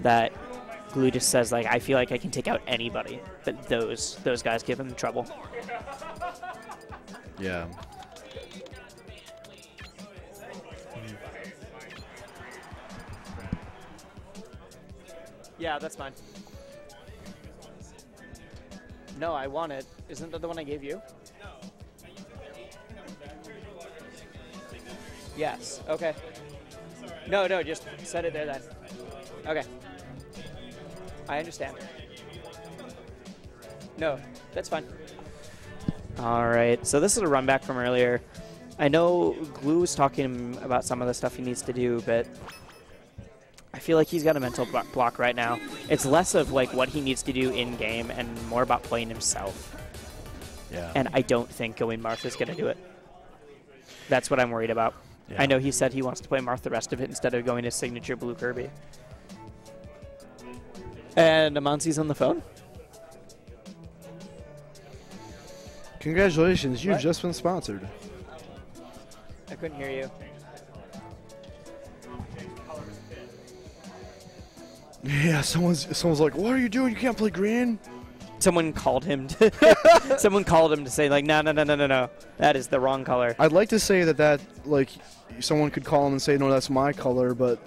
that Glue just says, like, I feel like I can take out anybody, but those guys give him trouble. Yeah. Yeah, that's fine. No, I want it. Isn't that the one I gave you? Yes. Okay. No, just set it there then. Okay. I understand. No, that's fine. All right. So this is a run back from earlier. I know Glue was talking about some of the stuff he needs to do, but I feel like he's got a mental block right now. It's less of like what he needs to do in game and more about playing himself. Yeah. And I don't think going Marth is going to do it. That's what I'm worried about. Yeah. I know he said he wants to play Marth the rest of it instead of going his signature blue Kirby. And Amanze's on the phone. Congratulations, you've What? just been sponsored. I couldn't hear you. Yeah, someone's like, what are you doing? You can't play green. Someone called him to someone called him to say like, no, that is the wrong color. I'd like to say that like someone could call him and say, no, that's my color, but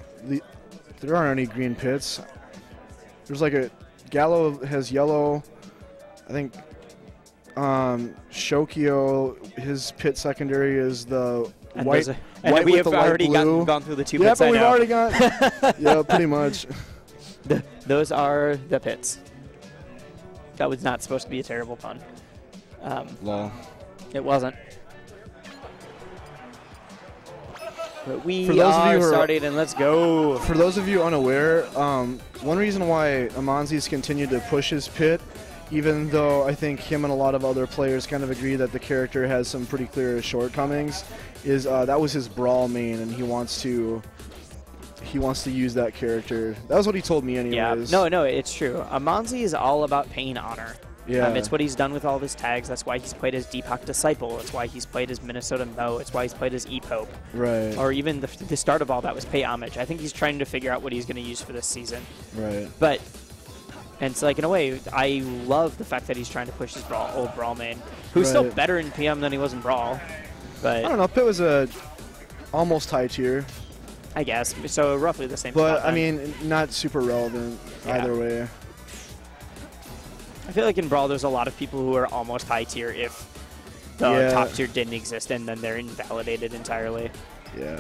there aren't any green pits. There's like a Gallo has yellow. I think Shokio, his pit secondary is the And white. and we with have the light already blue. gone through the two Yeah, pits. but I we've know. already got. Yeah, pretty much. Those are the pits. That was not supposed to be a terrible pun. Lol. It wasn't. But we For those of you are who are- started, and let's go. For those of you unaware, one reason why Amanze's continued to push his pit, even though I think him and a lot of other players kind of agree that the character has some pretty clear shortcomings, is that was his brawl main, and he wants to use that character. That was what he told me anyways. Yeah, no, it's true. Amanze is all about paying honor. Yeah. It's what he's done with all of his tags. That's why he's played as Deepak Disciple. That's why he's played as Minnesota Mo. It's why he's played as E-Pope. Right. Or even the start of all that was pay homage. I think he's trying to figure out what he's going to use for this season. Right. But, and it's like, in a way, I love the fact that he's trying to push his old Brawl main, who's still Right. better in PM than he was in Brawl. But I don't know. Pit was a almost high tier, I guess. So roughly the same but spot I then. mean, not super relevant either way. I feel like in Brawl, there's a lot of people who are almost high tier if the top tier didn't exist, and then they're invalidated entirely. Yeah.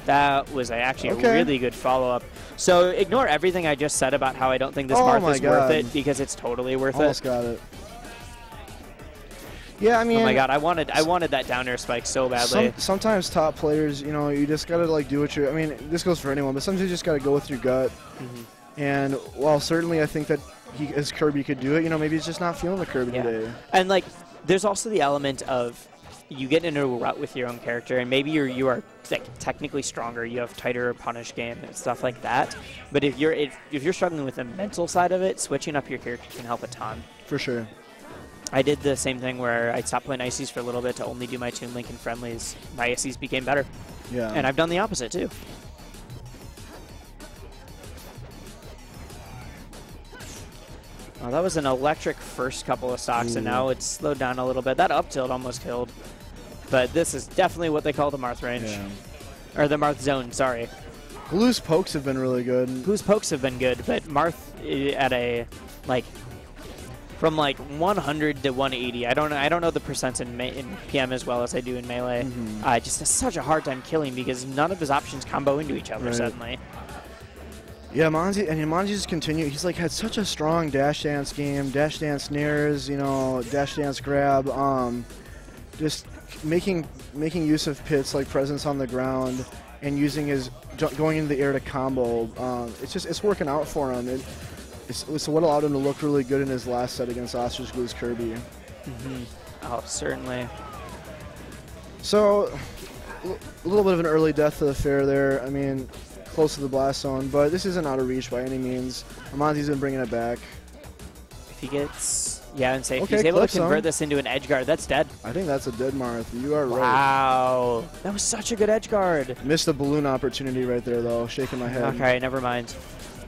That was actually a Okay. really good follow-up. So ignore everything I just said about how I don't think this Oh Marth my is worth God. it, because it's totally worth Almost it. got it. Yeah, I mean. Oh my God, I wanted that down air spike so badly. Sometimes top players, you know, you just gotta like do what you're. I mean, this goes for anyone, but sometimes you just gotta go with your gut. And while certainly I think that as Kirby could do it, you know, maybe he's just not feeling the Kirby today. And like, there's also the element of you get into a rut with your own character, and maybe you are like technically stronger, you have tighter punish game and stuff like that. But if you're struggling with the mental side of it, switching up your character can help a ton. For sure. I did the same thing where I stopped playing Ices for a little bit to only do my Toon Link and friendlies. My Ices became better. Yeah. And I've done the opposite too. Well, that was an electric first couple of stocks, and now it's slowed down a little bit. That up tilt almost killed. But this is definitely what they call the Marth range. Yeah. Or the Marth zone, sorry. Blue's pokes have been really good. Blue's pokes have been good, but Marth at a, like, from like 100 to 180. I don't know the percents in PM as well as I do in Melee. Just has such a hard time killing because none of his options combo into each other suddenly. Yeah, Amanze just continue. He's like had such a strong dash dance game, dash dance nairs, you know, dash dance grab. Just making use of pits like presence on the ground and using his going into the air to combo. It's working out for him. It's what allowed him to look really good in his last set against Ostrich Glue's Kirby. Oh, certainly. So a little bit of an early death to the fair there. I mean, close to the blast zone, but this isn't out of reach by any means. Amanze's been bringing it back. If he gets, and say if Okay, he's able to clip convert zone. this into an edge guard, that's dead. I think that's a dead Marth. You are right. Wow, that was such a good edge guard. Missed a balloon opportunity right there, though. Shaking my head. Okay, never mind.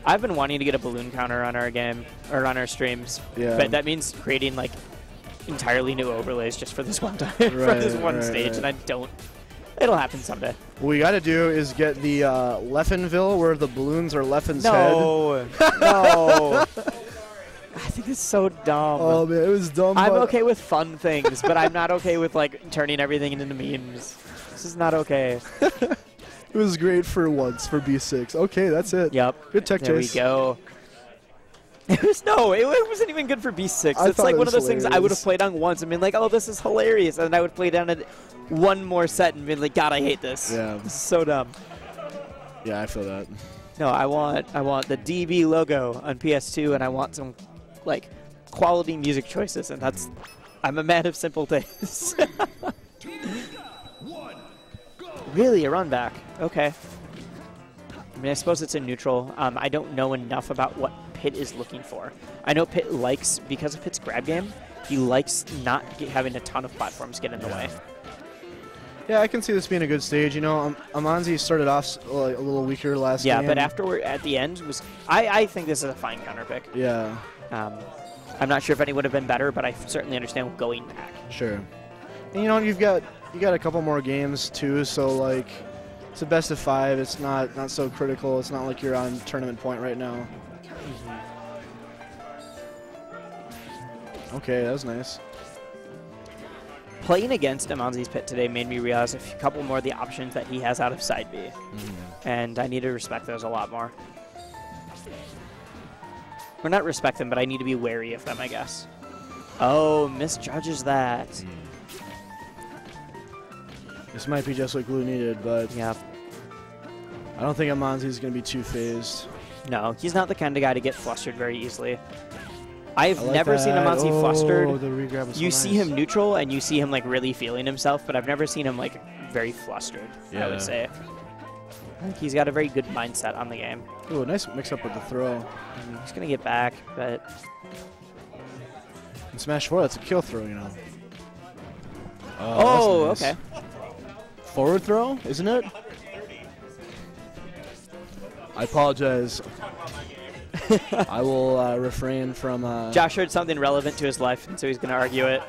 I've been wanting to get a balloon counter on our game, or on our streams, but that means creating like entirely new overlays just for this one time, for this one stage, and I don't. It'll happen someday. What we got to do is get the Leffenville where the balloons are Leffen's head. No. I think it's so dumb. Oh man, it was dumb. I'm okay with fun things, but I'm not okay with like turning everything into memes. This is not okay. It was great for once for B6. Okay, that's it. Yep. Good tech chase. There we go. It wasn't even good for B6. It's like one of those things I would have played on once and been like, oh, this is hilarious. And I would play down it one more set and been like, God, I hate this. Yeah. This is so dumb. Yeah, I feel that. No, I want the DB logo on PS2, and I want some like quality music choices, and I'm a man of simple tastes. Really, a run back? Okay. I mean, I suppose it's a neutral. I don't know enough about what Pit is looking for. I know Pit likes, because of Pit's grab game, he likes not having a ton of platforms get in the way. Yeah, I can see this being a good stage. You know, Amanze started off a little weaker last game. Yeah, but at the end, I think this is a fine counter pick. Yeah. I'm not sure if any would have been better, but I certainly understand going back. Sure. And, you know, you got a couple more games too, so like it's a best of 5. It's not so critical. It's not like you're on tournament point right now. Okay, that was nice. Playing against Amanze's Pit today made me realize a couple more of the options that he has out of side B, and I need to respect those a lot more. Or not respect them, but I need to be wary of them, I guess. Oh, misjudges that. This might be just what Glue needed, but yeah, I don't think Amanze is going to be too phased. No, he's not the kind of guy to get flustered very easily. I've never seen Amanze flustered. The regrab was you so see him neutral, and you see him like really feeling himself, but I've never seen him like very flustered, I would say. I think he's got a very good mindset on the game. Ooh, nice mix-up with the throw. He's going to get back, but... In Smash 4, that's a kill throw, you know. Oh, nice. Okay. Forward throw, isn't it? I apologize. I will refrain from... Jaaahsh heard something relevant to his life, and so he's going to argue it.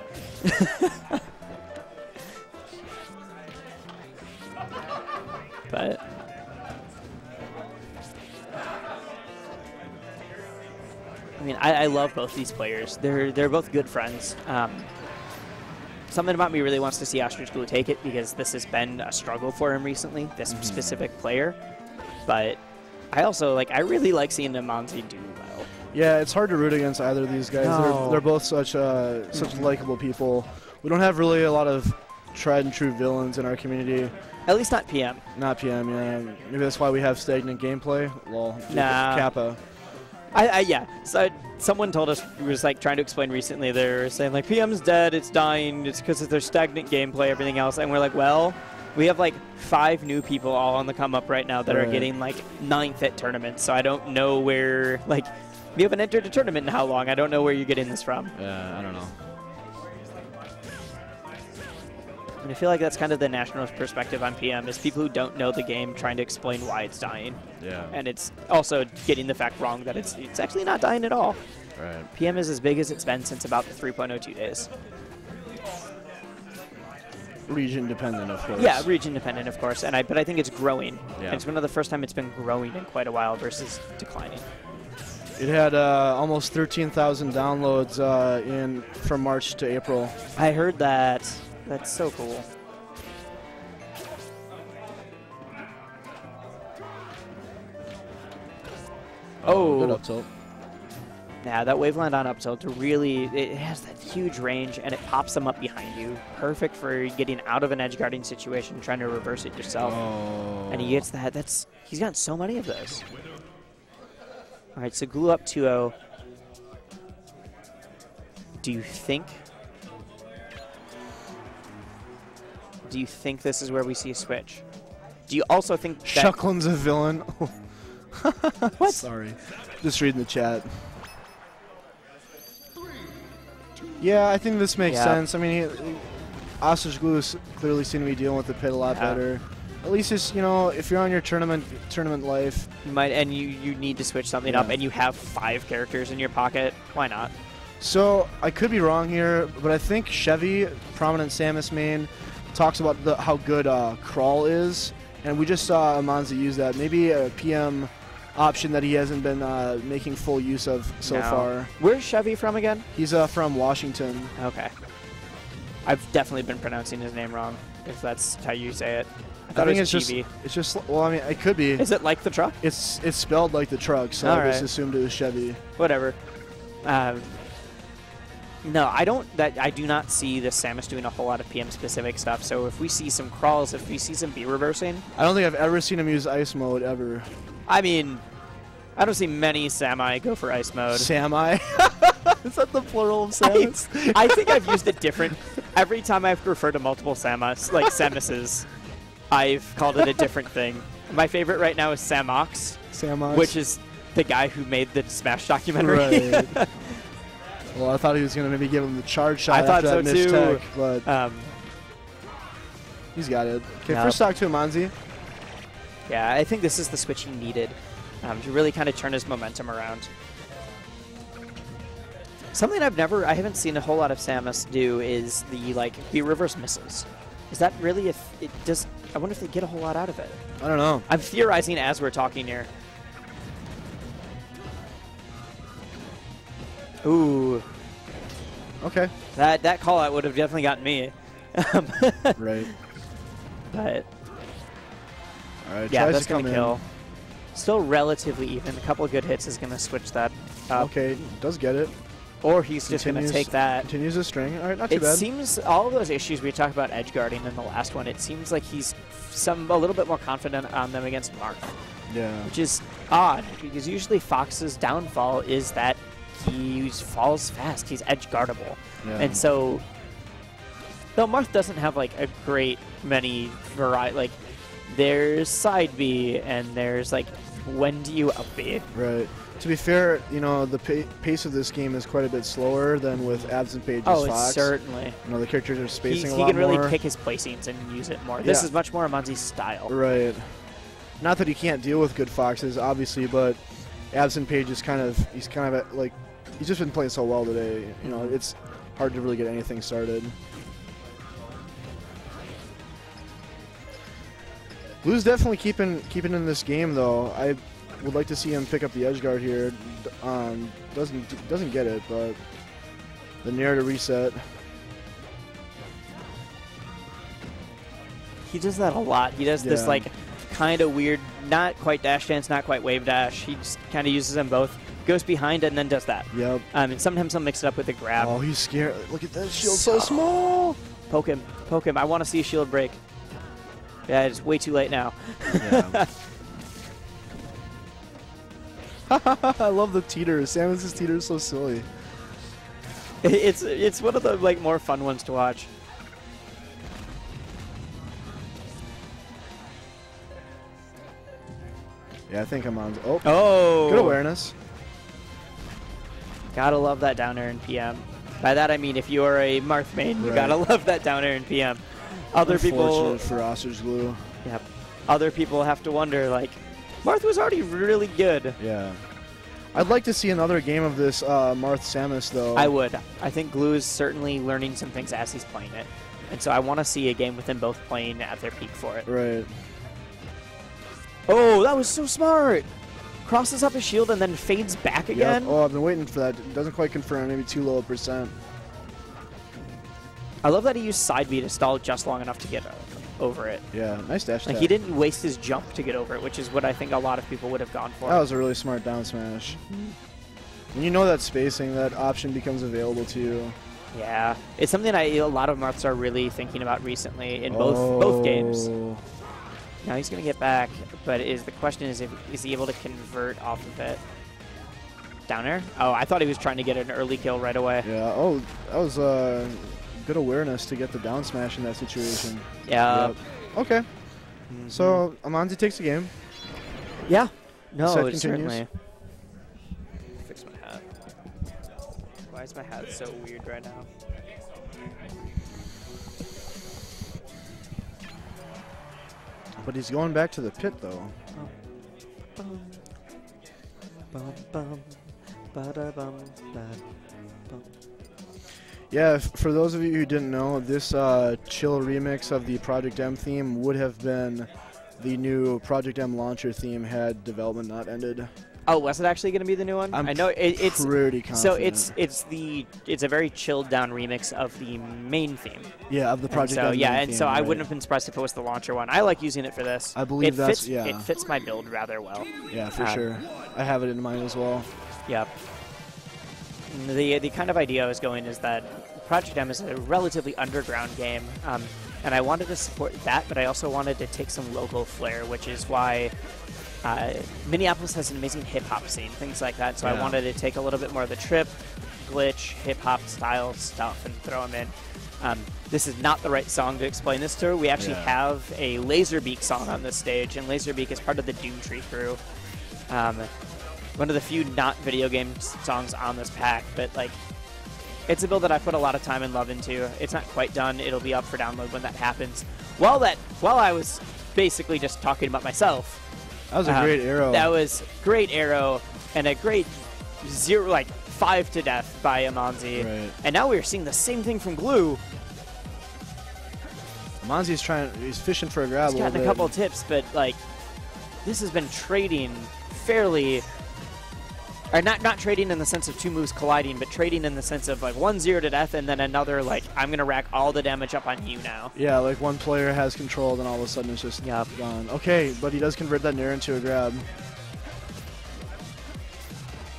But... I mean, I love both these players. They're both good friends. Something about me really wants to see Ostrich Glue take it, because this has been a struggle for him recently, this specific player. But I also, I really like seeing Amanze do well. Yeah, it's hard to root against either of these guys. No. They're both such likable people. We don't have really a lot of tried and true villains in our community. At least not PM. Not PM, yeah. Maybe that's why we have stagnant gameplay. Lol. Nah. Kappa. Yeah. So someone told us, who was trying to explain recently, they were saying PM's dead, it's dying, it's because of their stagnant gameplay, everything else. And we're like, well, we have 5 new people all on the come up right now that are getting 9th at tournaments. So I don't know where, we haven't entered a tournament in how long? I don't know where you're getting this from. I don't know. And I feel like that's kind of the national perspective on PM, is people who don't know the game trying to explain why it's dying. Yeah. And it's also getting the fact wrong that it's actually not dying at all. Right. PM is as big as it's been since about the 3.02 days. Region dependent, of course. Yeah, region dependent, of course. But I think it's growing. Yeah. And it's one of the first time it's been growing in quite a while versus declining. It had almost 13,000 downloads from March to April. I heard that. That's so cool. Oh. Good up tilt. Yeah, that wave land on up tilt really, it has that huge range, and it pops them up behind you. Perfect for getting out of an edge guarding situation, trying to reverse it yourself. Oh. And he gets that. He's got so many of those. All right, so Glue up 2-0. Do you think this is where we see a switch? Do you also think that... Shucklin's a villain. What? Sorry. Just reading the chat. Yeah, I think this makes sense. I mean, Ostrich Glue clearly seemed to be dealing with the pit a lot better. at least it's, you know, if you're on your tournament life. And you need to switch something up, and you have 5 characters in your pocket. Why not? So I could be wrong here, but I think Chevy, prominent Samus main, talks about how good crawl is, and we just saw Amanze use that. Maybe a PM option that he hasn't been making full use of so far. Where's Chevy from again? He's from Washington. Okay. I've definitely been pronouncing his name wrong, if that's how you say it. I I think it was it's just well, I mean, it could be. Is it like the truck? It's spelled like the truck, so I just assumed it was Chevy. Whatever. No, I do not see the Samus doing a whole lot of PM specific stuff. So if we see some crawls, if we see some B reversing, I don't think I've ever seen him use ice mode ever. I mean, I don't see many Sami go for ice mode. Sami? Is that the plural of Samus? I think I've used it different. Every time I've referred to multiple Samus, like Samuses, I've called it a different thing. My favorite right now is Samox, which is the guy who made the Smash documentary. Right. Well, I thought he was going to maybe give him the charge shot. I thought so too. Tech, but he's got it. Okay, first talk to Amanze. Yeah, I think this is the switch he needed to really kind of turn his momentum around. Something I haven't seen a whole lot of Samus do is the B reverse missiles. Is that really I wonder if they get a whole lot out of it. I don't know. I'm theorizing as we're talking here. Ooh. Okay. That call out would have definitely gotten me. Right. But all right, yeah, that's gonna kill. Still relatively even. A couple of good hits is gonna switch that up. Okay, does get it. Or he's just gonna take that. Continues the string. All right, not too bad. It seems all of those issues we talked about edge guarding in the last one. It seems like he's a little bit more confident on them against Marth. Yeah. Which is odd because usually Fox's downfall is that he falls fast. He's edge guardable. Yeah. And so, though Marth doesn't have a great many variety, there's side B and there's when do you up B? Right. To be fair, you know, the pace of this game is quite a bit slower than with Abs and Page's Fox. Certainly. You know, the characters are spacing a lot more. He can really pick his placings and use it more. Yeah. This is much more Amanze's style. Right. Not that he can't deal with good Foxes, obviously, but Abs and Page is he's just been playing so well today. You know, it's hard to really get anything started. Blue's definitely keeping in this game, though. I would like to see him pick up the edge guard here. Doesn't get it, but the Nair to reset. He does that a lot. He does this kind of weird, not quite dash dance, not quite wave dash. He just kind of uses them both. Goes behind and then does that. Yep. And sometimes he'll mix it up with a grab. Oh, he's scared. Look at that shield, so small. Poke him. Poke him. I want to see a shield break. Yeah, it's way too late now. Yeah. I love the teeter. Samus's teeter is so silly. It's one of the more fun ones to watch. Yeah, I think I'm on. Oh, good awareness. Gotta love that down air in PM. By that I mean if you are a Marth main, you gotta love that down air in PM. Other people for Ostrich glue. Yep. Other people have to wonder Marth was already really good. Yeah. I'd like to see another game of this Marth Samus though. I would. I think Glue is certainly learning some things as he's playing it. And so I want to see a game with them both playing at their peak for it. Right. Oh, that was so smart. Crosses up his shield and then fades back again. Yep. Oh, I've been waiting for that. It doesn't quite confirm. Maybe too low a percent. I love that he used side B to stall just long enough to get over it. Yeah, nice dash attack. He didn't waste his jump to get over it, which is what I think a lot of people would have gone for. That was a really smart down smash. When you know that spacing, that option becomes available to you. Yeah, it's something a lot of Marths are really thinking about recently in both games. Now he's going to get back, but the question is he able to convert off of it? Down air? Oh, I thought he was trying to get an early kill right away. Yeah, oh, that was good awareness to get the down smash in that situation. Yeah. Yep. Okay. So Amanze takes the game. Yeah. No, certainly. Fix my hat. Why is my hat so weird right now? But he's going back to the pit, though. Yeah, for those of you who didn't know, this chill remix of the Project M theme would have been the new Project M launcher theme had development not ended. Oh, was it actually going to be the new one? I know it's pretty confident. So it's a very chilled down remix of the main theme. Yeah, of the Project M. Yeah, and theme, so I right. wouldn't have been surprised if it was the launcher one. I like using it for this. I believe It fits my build rather well. Yeah, for sure. I have it in mind as well. Yep. The kind of idea I was going is that Project M is a relatively underground game, and I wanted to support that, but I also wanted to take some local flair, which is why Minneapolis has an amazing hip-hop scene, things like that, so I wanted to take a little bit more of the trip, glitch, hip-hop style stuff and throw them in. This is not the right song to explain this to. We actually have a Laserbeak song on this stage, and Laserbeak is part of the Doomtree crew. One of the few not video game songs on this pack, but like, it's a build that I put a lot of time and love into. It's not quite done. It'll be up for download when that happens. While I was basically just talking about myself. That was a great arrow. That was great arrow and a great 5 to death by Amanze. Right. And now we're seeing the same thing from Glue. Amanze's he's fishing for a grab. He's gotten a couple tips, but like, this has been trading fairly. Or not trading in the sense of two moves colliding, but trading in the sense of like 1-0 to death and then another like, I'm going to rack all the damage up on you now. Yeah, like one player has control, then all of a sudden it's just gone. Okay, but he does convert that Nair into a grab.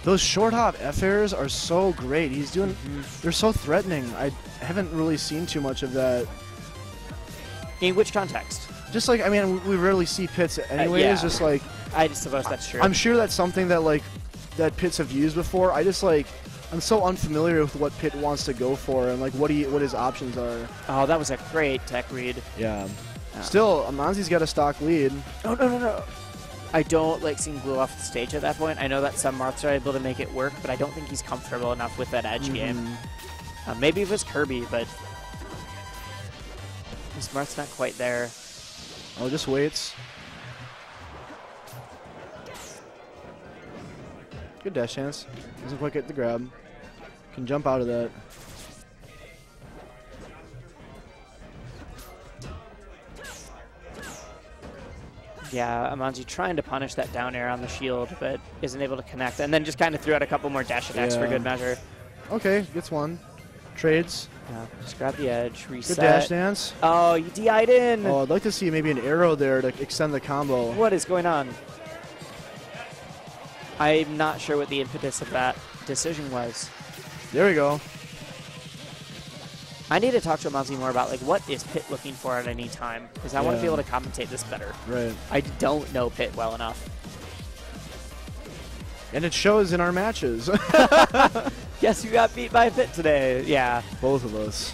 Those short hop F airs are so great. He's doing, they're so threatening. I haven't really seen too much of that. In which context? Just like, I mean, we rarely see pits anyways, just like. I just suppose that's true. I'm sure that's something that like, that pits have used before. I'm so unfamiliar with what Pit wants to go for and like what his options are. Oh, that was a great tech read. Yeah. Still, Amanze's got a stock lead. Oh, no. I don't like seeing Glue off the stage at that point. I know that some Marths are able to make it work, but I don't think he's comfortable enough with that edge game. Maybe it was Kirby, but this Marth's not quite there. Oh, just waits. Good dash chance. Doesn't quite get the grab. Can jump out of that. Yeah, Amanze trying to punish that down air on the shield, but isn't able to connect. And then just kind of threw out a couple more dash attacks for good measure. Okay, gets one. Trades. Yeah, just grab the edge, reset. Good dash dance. Oh, you DI'd in. Oh, I'd like to see maybe an arrow there to extend the combo. What is going on? I'm not sure what the impetus of that decision was. There we go. I need to talk to Amanze more about like what is Pit looking for at any time, because I want to be able to compensate this better. Right. I don't know Pit well enough. And it shows in our matches. Guess you got beat by Pit today. Yeah. Both of us.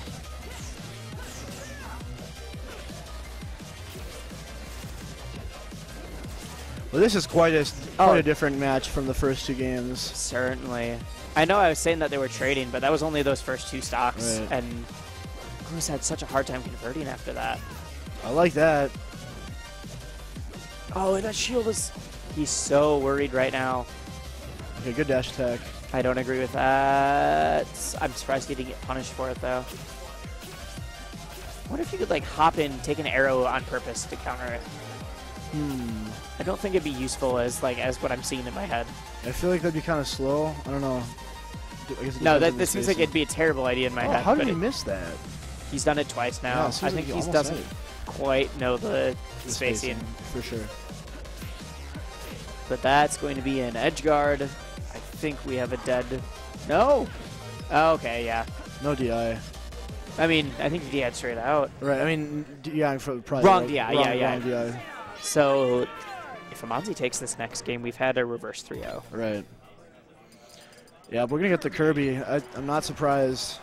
Well, this is quite a different match from the first two games. Certainly. I know I was saying that they were trading, but that was only those first two stocks, and Glue's had such a hard time converting after that. I like that. Oh, and that shield is... He's so worried right now. Okay, good dash attack. I don't agree with that. I'm surprised he didn't get punished for it, though. What if you could, like, hop in, take an arrow on purpose to counter it? I don't think it'd be useful as what I'm seeing in my head. I feel like that'd be kind of slow. I don't know. No, this seems like it'd be a terrible idea in my head. How did he miss that? He's done it twice now. Yeah, I think he doesn't quite know the spacing. For sure. But that's going to be an edge guard. I think we have a dead... No! Oh, okay, yeah. No DI. I mean, I think he DI'd straight out. Right, I mean, DI for probably... Wrong DI, yeah. Wrong DI. So, if Amanze takes this next game, we've had a reverse 3-0. Right. Yeah, we're going to get the Kirby. I'm not surprised.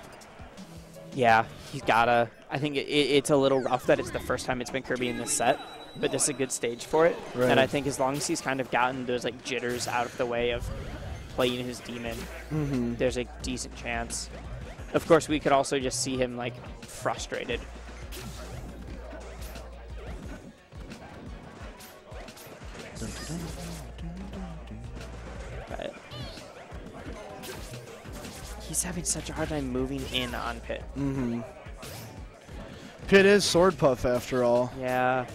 Yeah, he's gotta. I think it's a little rough that it's the first time it's been Kirby in this set, but this is a good stage for it. Right. And I think as long as he's kind of gotten those like jitters out of the way of playing his demon, there's a decent chance. Of course, we could also just see him like frustrated. just having such a hard time moving in on Pit. Mm-hmm. Pit is Sword Puff after all. Yeah.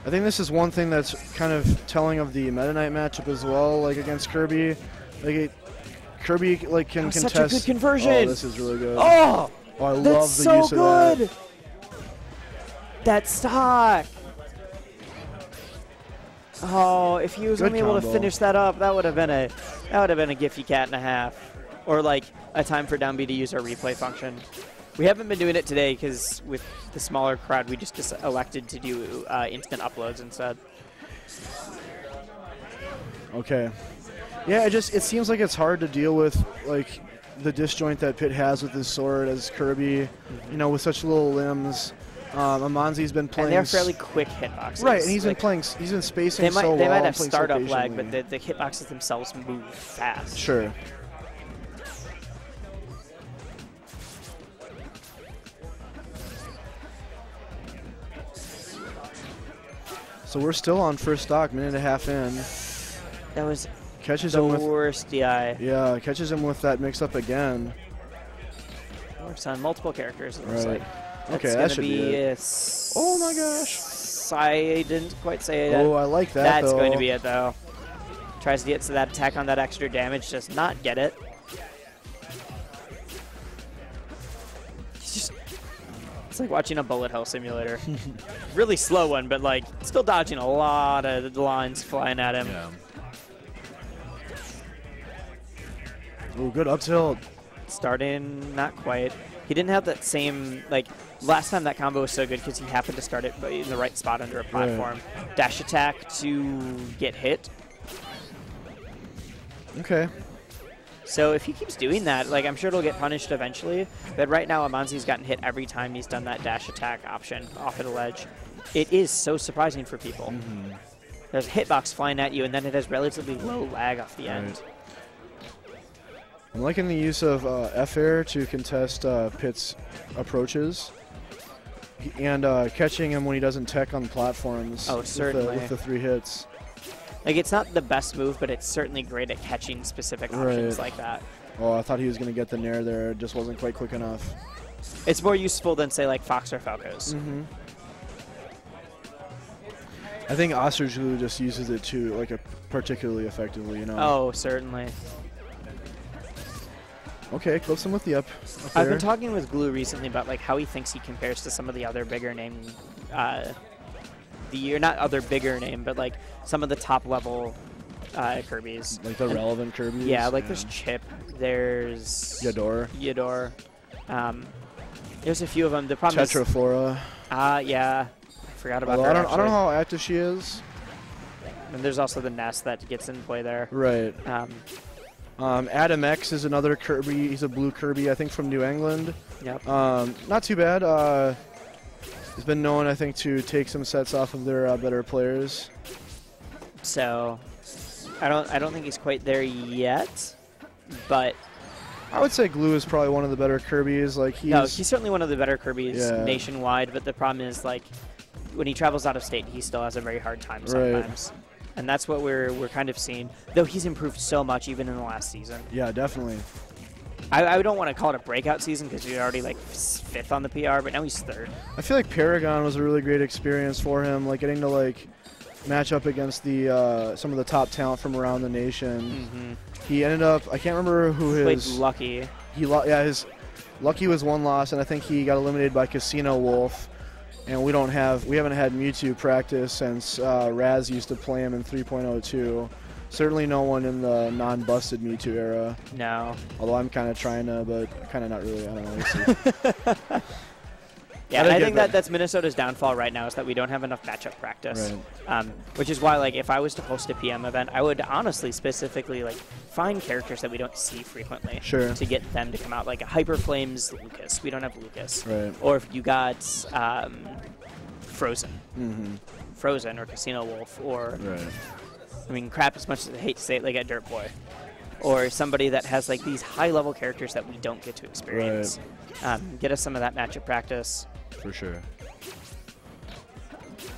I think this is one thing that's kind of telling of the Meta Knight matchup as well, like against Kirby. Like Kirby like can contest. Such a good conversion. Oh, this is really good. Oh, I love that's the so use of good. that. That stock. Oh, if he was Good only able to combo. finish that up, that would have been a Giphy cat and a half, or like a time for down B to use our replay function. We haven't been doing it today because with the smaller crowd, we just elected to do instant uploads instead. Okay. Yeah, it seems like it's hard to deal with like the disjoint that Pit has with his sword as Kirby, you know, with such little limbs. Amanze's been playing. And they're fairly quick hitboxes. Right, and he's like, been playing. He's been spacing so well. They might have and playing startup so lag, patiently. but the hitboxes themselves move fast. Sure. So we're still on first stock, minute and a half in. That was Catches the him with worst DI. yeah, catches him with that mix-up again. Works on multiple characters. It looks Right. like. Okay, That's that gonna should be be it. it. Oh my gosh. I didn't quite say that. Oh, I like that. That's though. going to be it though. Tries to get to that attack on that extra damage, does not get it. It's like watching a bullet hell simulator. Really slow one, but like still dodging a lot of lines flying at him. Yeah. Ooh, good up tilt. Starting, not quite. He didn't have that same, like, last time that combo was so good because he happened to start it in the right spot under a platform. Right. Dash attack to get hit. Okay. So if he keeps doing that, like, I'm sure it'll get punished eventually. But right now, Amanze's gotten hit every time he's done that dash attack option off of the ledge. It is so surprising for people. Mm-hmm. There's a hitbox flying at you, and then it has relatively low lag off the end. I'm liking the use of F-Air to contest Pit's approaches and catching him when he doesn't tech on platforms. Oh, certainly. With the 3 hits. Like, it's not the best move, but it's certainly great at catching specific options like that. Oh, I thought he was going to get the nair there. It just wasn't quite quick enough. It's more useful than, say, like Fox or Falco's. Mm-hmm. I think Ostrich just uses it too, like, particularly effectively, you know? Oh, certainly. Okay, clips him with the up I've been talking with Glue recently about like how he thinks he compares to some of the other bigger name, not other bigger name, but like some of the top level Kirby's. Like the relevant Kirby's? Yeah, like there's Chip, there's Yador. There's a few of them. The problem is Tetraflora. yeah, I forgot about her. I don't know how active she is. And there's also the Nest that gets in play there. Right. Adam X is another Kirby. He's a blue Kirby, I think, from New England. Yep. Not too bad. He's been known, I think, to take some sets off of their better players. So, I don't think he's quite there yet, but I would say Glue is probably one of the better Kirby's. Like he's certainly one of the better Kirby's nationwide. But the problem is, like, when he travels out of state, he still has a very hard time sometimes. Right. And that's what we're kind of seeing. Though he's improved so much even in the last season. Yeah, definitely. I don't want to call it a breakout season because he's already like 5th on the PR, but now he's 3rd. I feel like Paragon was a really great experience for him, like getting to like match up against the some of the top talent from around the nation. Mm-hmm. He ended up, I can't remember who his played Lucky. His Lucky was 1 loss, and I think he got eliminated by Casino Wolf. And we haven't had Mewtwo practice since Raz used to play him in 3.02. Certainly no one in the non-busted Mewtwo era. No. Although I'm kind of trying to, but kind of not really. I don't know. We'll see. Yeah, and I think that's Minnesota's downfall right now is that we don't have enough matchup practice. Right. Which is why, like, if I was to host a PM event, I would honestly specifically like find characters that we don't see frequently to get them to come out. Like a Hyper Flames Lucas. We don't have Lucas. Right. Or if you got Frozen. Mm-hmm. Frozen or Casino Wolf or Right. I mean, crap, as much as I hate to say it, like a Dirt Boy. Or somebody that has like these high-level characters that we don't get to experience. Right. Get us some of that matchup practice. For sure.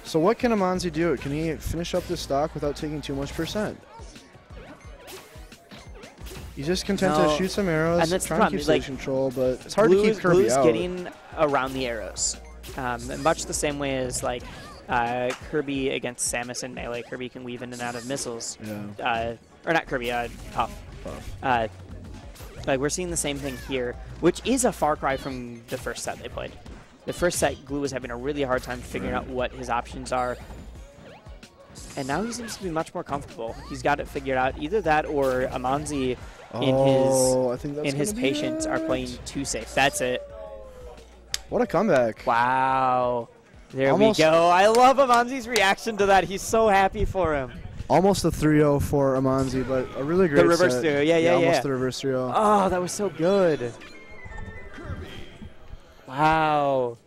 So what can Amanze do? Can he finish up this stock without taking too much percent? He's just content No. to shoot some arrows, And that's the trying to problem, keep like, stage control, but it's hard to keep Kirby Blue's out. getting around the arrows, much the same way as like Kirby against Samus in Melee. Kirby can weave in and out of missiles. Yeah. Or not Kirby, Puff. Like we're seeing the same thing here, which is a far cry from the first set they played. The first set, Glue was having a really hard time figuring out what his options are. And now he seems to be much more comfortable. He's got it figured out. Either that or Amanze in his patience are playing too safe. That's it. What a comeback. Wow. There Almost we go. I love Amanze's reaction to that. He's so happy for him. Almost a 3-0 for Amanze, but a really great The reverse set. 3-0. Yeah. Almost the reverse 3-0. Oh, that was so good. Wow.